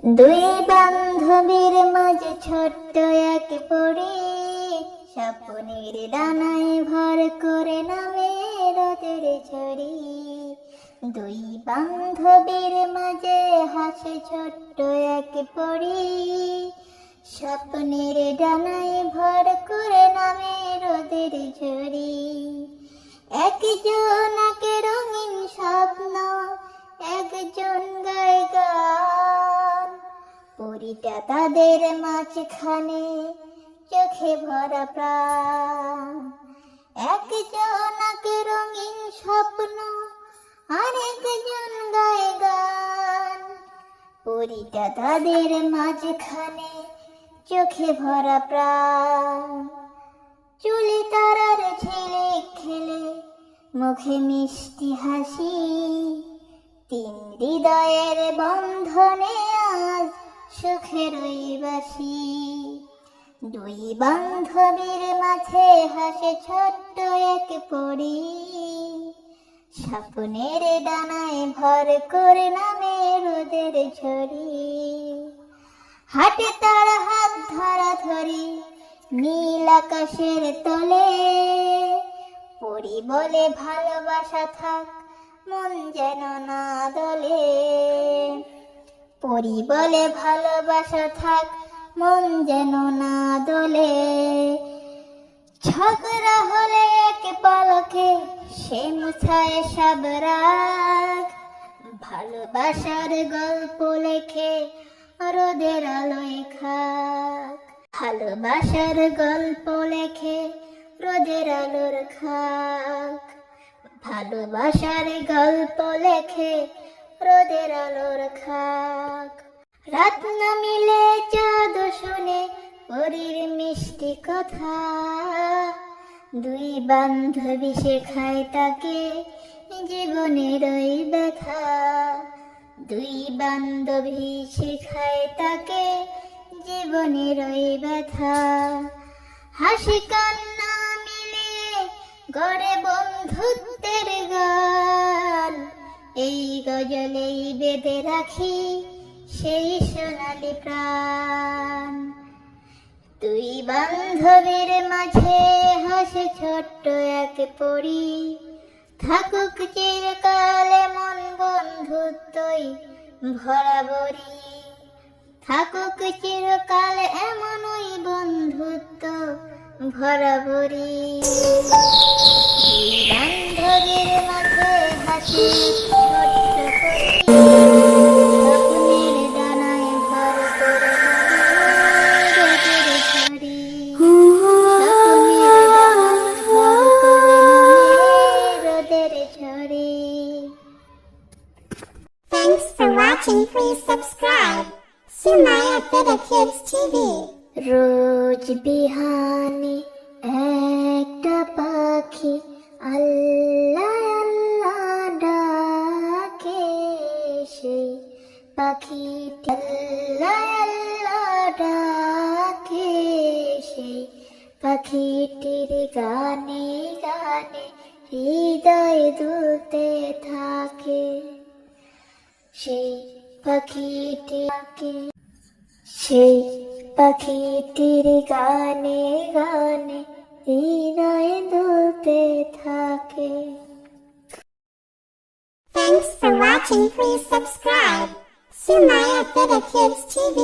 দুই বান্ধবীর মাঝে ছোট্ট এক পরি, স্বপ্নের ডানায় ভর করে নামে রোদের ঝড়ি। দুই বান্ধবীর মাঝে হাসে ছোট্ট এক পরি, স্বপ্নের ডানায় ভর করে নামে রোদের ঝড়ি। একজন আঁকে রঙিন স্বপ্ন, একজন গায় গান। পরিটা তাদের মাঝখানে, চোখে ভরা প্রাণ। একজন আঁকে রঙিন স্বপ্ন, আরেকজন গায় গান। পরিটা তাদের মাঝখানে, চোখে ভরা প্রাণ। চুলে তারার ঝিলিক খেলে, মুখে মিষ্টি হাসি। তিন হৃদয়ের বন্ধনে আজ সুখেরই বাসি। দুই বান্ধবীর মাঝে হাসে ছোট্ট এক পরি, স্বপ্নের ডানায় ভর করে নামে রোদের ঝড়ি। হাটে তারা হাত ধরা ধরি, নীল আকাশের তলে। পরি বলে ভালোবাসা থাক, মন যেন না দোলে। পরি বলে ভালোবাসা থাক, মন যেন না দোলে। ঝগড়া হলে এক পলকে, সে মুছায় সব রাগ। ভালোবাসার গল্প লেখে রোদের আলোয় খাক। ভালোবাসার গল্প লেখে রোদের আলোর খাক। ভালোবাসার গল্প লেখে রোদের আলোর খাক। রাত নামিলে চাঁদ শুনে পরীর মিষ্টি কথা। দুই বান্ধবী শেখায় তাকে জীবনের ওই ব্যথা। দুই বান্ধবী শেখায় তাকে জীবনের ওই ব্যথা। হাসি কান্না মিলিয়ে গড়ে বন্ধুত্বের গান। এই গজলেই বেঁধে রাখি সেই সোনালি প্রাণ। দুই বান্ধবীর মাঝে হাসে ছোট্ট এক পরি, থাকুক চিরকালে মন বন্ধুত্বই ভরাভরি। থাকুক চিরকাল এমনই বন্ধুত্ব ভরাভরি। দুই বান্ধবীর মাঝে হাসি ছোট্ট পরি, স্বপ্নের ডানায় ভর করে রোদের ঝড়ি। স্বপ্নের ডানায় ভর করে রোদের ঝড়ি। Thanks for watching. Please subscribe. Sumaya Fida Kids TV. রোজ বিহানে একটা পাখি আল্লাহ আল্লাহ ডাকে। সেই পাখিটি আল্লাহ আল্লাহ ডাকে। সেই পাখিটির গানে গানে হৃদয় দুলতে থাকে। সেই পাখিটিকে, সেই পাখিটির গানে গানে হৃদয় দুলতে থাকে। Thanks for watching. Please subscribe. Sumaya Fida Kids TV.